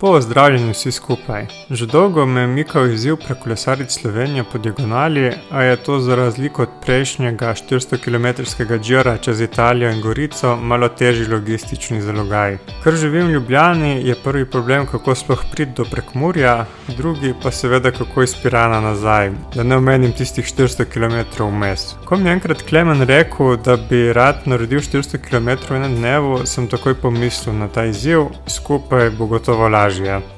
Pozdravljeni vsi skupaj. Že dolgo me je mikal izziv prekolesariti Slovenijo po diagonali, a je to za razliko od prejšnjega 400-kilometrskega džira čez Italijo in Gorico malo težji logistični zalogaj. Ker živim v Ljubljani, je prvi problem, kako sploh priti do Prekmurja, drugi pa seveda kako iz Pirana nazaj, da ne omenim tistih 400 km vmes. Ko mi je enkrat Klemen rekel, da bi rad naredil 400 km v enem dnevu, sem takoj pomislil na ta izziv, skupaj bo gotovo lažje.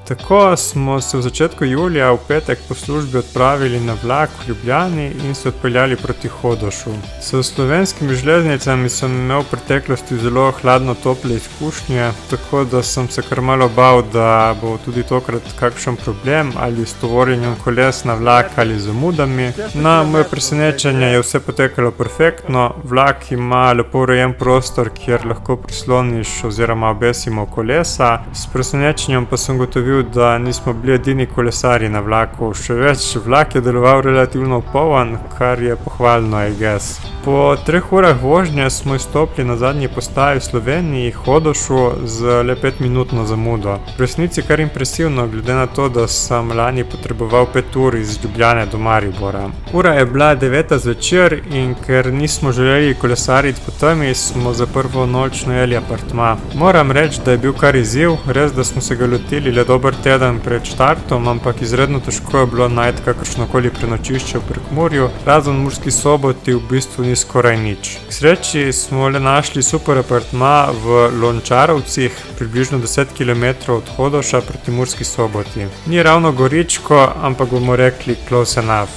Tako smo se v začetku julija v petek po službi odpravili na vlak v Ljubljani in se odpeljali proti Hodošu. S slovenskimi železnicami sem imel v preteklosti zelo hladno tople izkušnje, tako da sem se kar malo bal, da bo tudi tokrat kakšen problem ali s tovorjenjem koles na vlak ali z zamudami. Na moje presenečenje je vse potekalo perfektno, vlak ima lepo urejen prostor, kjer lahko prisloniš oziroma obesimo kolesa. S presenečenjem pa sem gotovil, da nismo bili edini kolesarji na vlaku. Še več, vlak je deloval relativno poln, kar je pohvalno, I guess. Po 3 urah vožnje smo izstopili na zadnji postaji v Sloveniji, Hodošu, z le 5-minutno zamudo. V resnici kar impresivno, glede na to, da sem lani potreboval 5 ur iz Ljubljane do Maribora. Ura je bila 9. zvečer in ker nismo želeli kolesariti po temi, smo za prvo noč najeli apartma. Moram reči, da je bil kar izziv, res da smo se ga lotili le dober teden pred štartom, ampak izredno težko je bilo najti kakršnokoli prenočišče v Prekmurju, razen v Murski Soboti v bistvu ni skoraj nič. K sreči smo le našli super apartma v Lončarovcih, približno 10 km od Hodoša proti Murski Soboti. Ni ravno goričko, ampak bomo rekli close enough.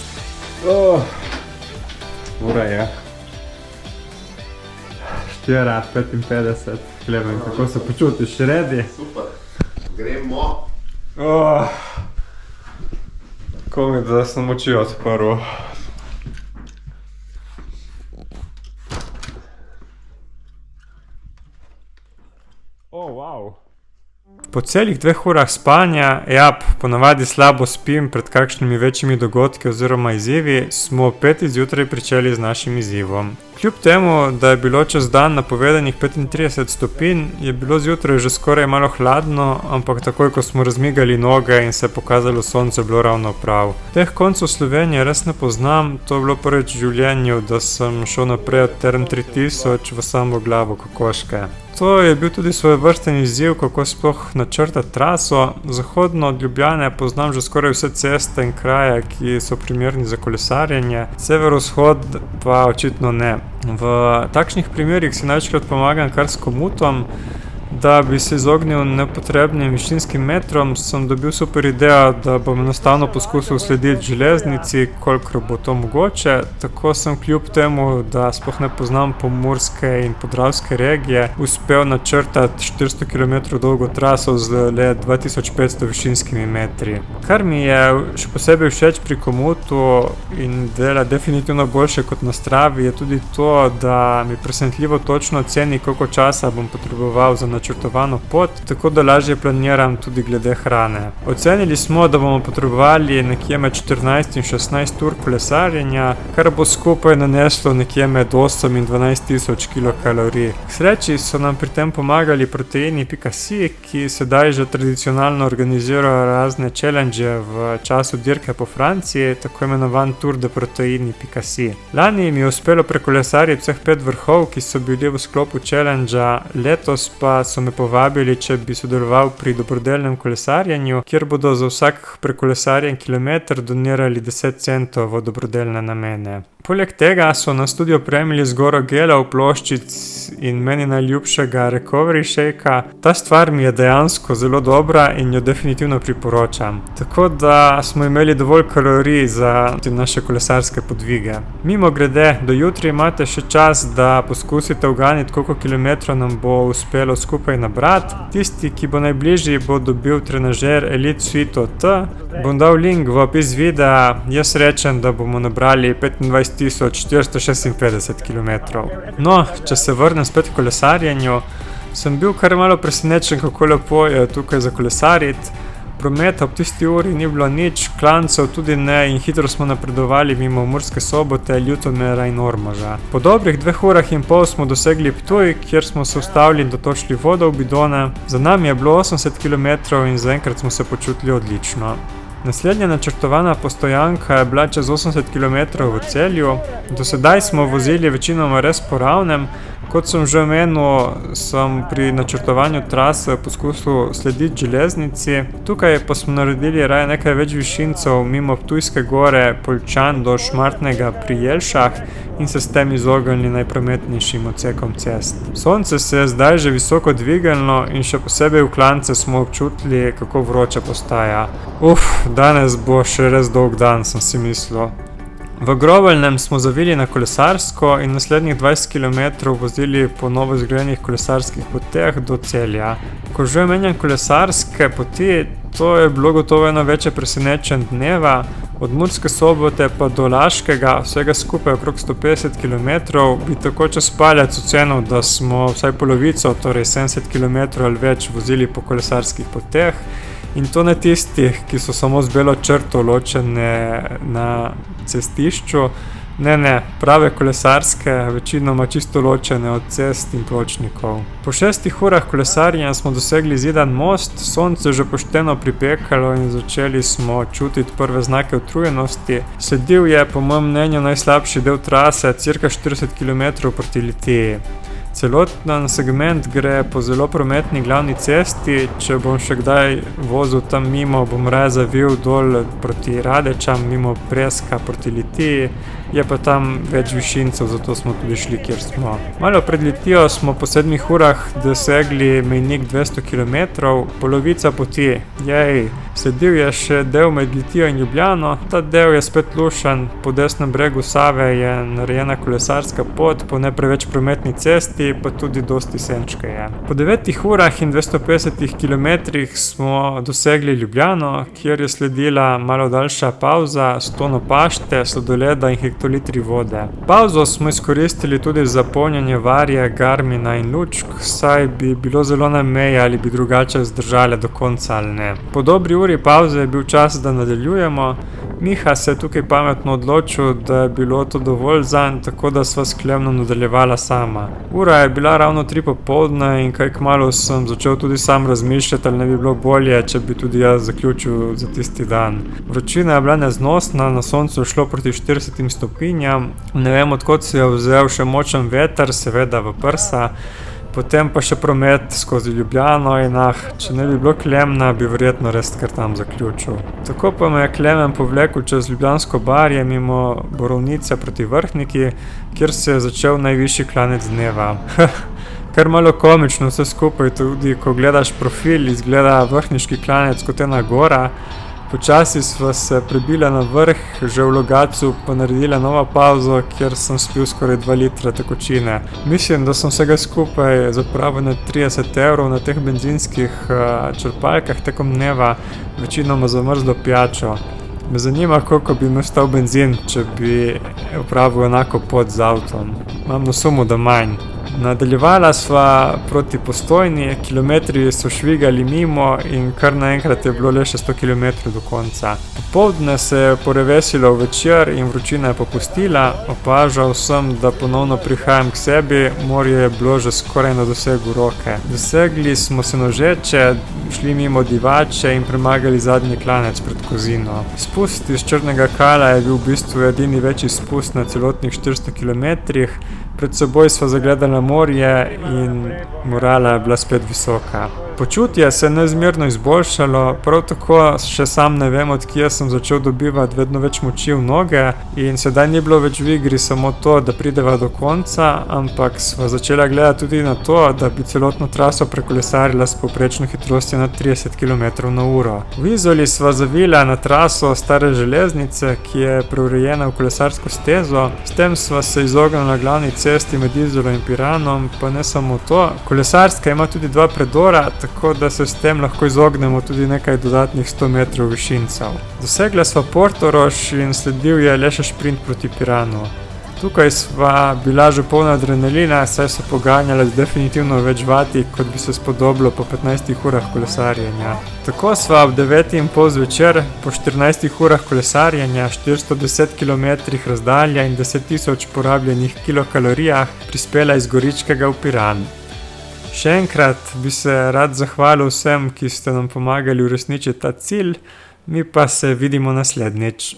Ura je 4:55. Klemen, kako se počutiš? Ready? Super, gremo. Ko mi da sem oči odprl. Wow. Po celih 2 urah spanja, ponavadi slabo spim pred kakšnimi večjimi dogodki oziroma izzivi, smo 5 zjutraj pričeli z našim izzivom. Kljub temu, da je bilo čez dan napovedanih 35 stopinj, je bilo zjutraj že skoraj malo hladno, ampak takoj, ko smo razmigali noge in se je pokazalo sonce, bilo ravno prav. Teh koncev Slovenije res ne poznam, to je bilo prvič v življenju, da sem šel naprej od Term 3000 v samo glavo kokoške. To je bil tudi svojevrsten izziv, kako sploh načrtati traso. Zahodno od Ljubljane poznam že skoraj vse ceste in kraje, ki so primerni za kolesarjenje, severovzhod pa očitno ne. V takšnih primerih si največkrat pomagam kar s komutom. Da bi se izognil nepotrebnim višinskim metrom, sem dobil super idejo, da bom enostavno poskusil slediti železnici, kolikor bo to mogoče. Tako sem kljub temu, da sploh ne poznam pomurske in podravske regije, uspel načrtati 400 km dolgo traso z le 2500 višinskimi metri. Kar mi je še posebej všeč pri komutu in dela definitivno boljše kot na Stravi, je tudi to, da mi presenetljivo točno oceni, koliko časa bom potreboval za načrtovano pot, tako da lažje planiram tudi glede hrane. Ocenili smo, da bomo potrebovali nekje med 14 in 16 ur kolesarjenja, kar bo skupaj naneslo nekje med 8 in 12 tisoč kilokalorij. K sreči so nam pri tem pomagali proteini.si, ki sedaj že tradicionalno organizirajo razne challenge v času dirke po Franciji, tako imenovan Tour de Proteini.si. Lani mi je uspelo prekolesariti vseh 5 vrhov, ki so bili v sklopu challengea, letos pa so me povabili, če bi sodeloval pri dobrodelnem kolesarjenju, kjer bodo za vsak prekolesarjen kilometer donirali 10 centov v dobrodelne namene. Poleg tega so nas tudi opremili z goro gelov, ploščic in meni najljubšega recovery shakea. Ta stvar mi je dejansko zelo dobra in jo definitivno priporočam. Tako da smo imeli dovolj kalorij za naše kolesarske podvige. Mimogrede, do jutri imate še čas, da poskusite uganiti, koliko kilometrov nam bo uspelo skupaj nabrati. Tisti, ki bo najbližji, bo dobil trenažer Elite Suite OT. Bom dal link v opis videa. Jaz rečem, da bomo nabrali 25.456 km. No, če se vrnem spet k kolesarjenju, sem bil kar malo presenečen, kako lepo je tukaj zakolesariti. Prometa ob tisti uri ni bilo nič, klancev tudi ne in hitro smo napredovali mimo Murske Sobote, Ljutomera in Ormoža. Po dobrih 2 urah in pol smo dosegli Ptuj, kjer smo se ustavili in dotočili vodo v bidone. Za nami je bilo 80 km in zaenkrat smo se počutili odlično. Naslednja načrtovana postojanka je bila čez 80 km v Celju. Do sedaj smo vozili večinoma res po ravnem. Kot sem že omenil, sem pri načrtovanju trase poskusil slediti železnici. Tukaj pa smo naredili raje nekaj več višincev mimo Ptujske gore, Poljčan do Šmartnega pri Jelšah in se s tem izognili najprometnejšim odsekom cest. Sonce se je zdaj že visoko dvignilo in še posebej v klance smo občutili, kako vroče postaja. Danes bo še res dolg dan, sem si mislil. V Grobeljnem smo zavili na kolesarsko in naslednjih 20 km vozili po novo zgrajenih kolesarskih poteh do Celja. Ko že omenjam kolesarske poti, to je bilo gotovo eno večje presenečenje dneva. Od Murske Sobote pa do Laškega, vsega skupaj okrog 150 km, bi tako čez palec ocenil, da smo vsaj polovico, torej 70 km ali več, vozili po kolesarskih poteh. In to ne tistih, ki so samo z belo črto ločene na cestišču. Ne, prave kolesarske, večinoma čisto ločene od cest in pločnikov. Po 6 urah kolesarjenja smo dosegli Zidan most, sonce že pošteno pripekalo in začeli smo čutiti prve znake utrujenosti. Sledil je, po mojem mnenju, najslabši del trase, cirka 40 km proti Litiji. Celoten segment gre po zelo prometni glavni cesti, če bom še kdaj vozil tam mimo, bom raje zavil dol proti Radečam, mimo Preska proti Litiji, je pa tam več višincev, zato smo tudi šli, kjer smo. Malo pred Litijo smo po 7 urah dosegli mejnik 200 km, polovica poti, Sledil je še del med Litijo in Ljubljano, ta del je spet lušen, po desnem bregu Save je narejena kolesarska pot, po ne preveč prometni cesti, pa tudi dosti senčkeje. Po 9 urah in 250 km smo dosegli Ljubljano, kjer je sledila malo daljša pavza, 100 pašte, sladoleda in hektolitri vode. Pavzo smo izkoristili tudi za polnjenje Varje, Garmina in Lučk, saj bi bilo zelo na meji, ali bi drugače zdržale do konca ali ne. Po dobri uri pavze je bil čas, da nadaljujemo. Miha se je tukaj pametno odločil, da je bilo to dovolj zanj, tako da sva sklemno nadaljevala sama. Ura je bila ravno 3 popoldne in kaj kmalu sem začel tudi sam razmišljati, ali ne bi bilo bolje, če bi tudi jaz zaključil za tisti dan. Vročina je bila neznosna, na soncu je šlo proti 40 stopinjam, ne vem, odkot se je vzel še močen veter, seveda v prsa. Potem pa še promet skozi Ljubljano in če ne bi bilo Klemna, bi verjetno res kar tam zaključil. Tako pa me je Klemen povlekel čez Ljubljansko barje mimo Borovnice proti Vrhniki, kjer se je začel najvišji klanec dneva. Kar malo komično vse skupaj, tudi ko gledaš profil, izgleda vrhniški klanec kot ena gora. Počasi sva se prebila na vrh, že v Logatcu pa naredila novo pavzo, kjer sem spil skoraj 2 litra tekočine. Mislim, da sem vsega skupaj zapravil na 30 € na teh benzinskih črpalkah tekom dneva, večinoma zamrzlo pijačo. Me zanima, koliko bi mi stal benzin, če bi opravil enako pot z avtom. Imam na sumu, da manj. Nadaljevala sva proti Postojni, kilometri so švigali mimo in kar naenkrat je bilo le še 100 km do konca. Popoldne se je porevesilo večer in vročina je popustila, opažal sem, da ponovno prihajam k sebi, morje je bilo že skoraj na dosegu roke. Dosegli smo se Nožeče, šli mimo Divače in premagali zadnji klanec pred Kozino. Spust iz Črnega Kala je bil v bistvu edini večji spust na celotnih 400 km. Pred seboj sva zagledala morje in morala je bila spet visoka. Počutje se je neizmerno izboljšalo, prav tako še sam ne vem, od kje sem začel dobivati vedno več moči v noge in sedaj ni bilo več v igri samo to, da prideva do konca, ampak sva začela gledati tudi na to, da bi celotno traso prekolesarila s povprečno hitrostjo nad 30 km/h. V Izoli sva zavila na traso stare železnice, ki je preurejena v kolesarsko stezo, s tem sva se izognila glavni cesti med Izolo in Piranom, pa ne samo to, kolesarska ima tudi 2 predora, tako da se s tem lahko izognemo tudi nekaj dodatnih 100 metrov višincev. Dosegla sva Portorož in sledil je le še šprint proti Piranu. Tukaj sva bila že polna adrenalina, saj so poganjale definitivno več vati, kot bi se spodobilo po 15 urah kolesarjenja. Tako sva ob 9:30 zvečer, po 14 urah kolesarjenja, 410 km razdalje in 10.000 porabljenih kilokalorijah prispela iz Goričkega v Piran. Še enkrat bi se rad zahvalil vsem, ki ste nam pomagali uresničiti ta cilj, mi pa se vidimo naslednjič.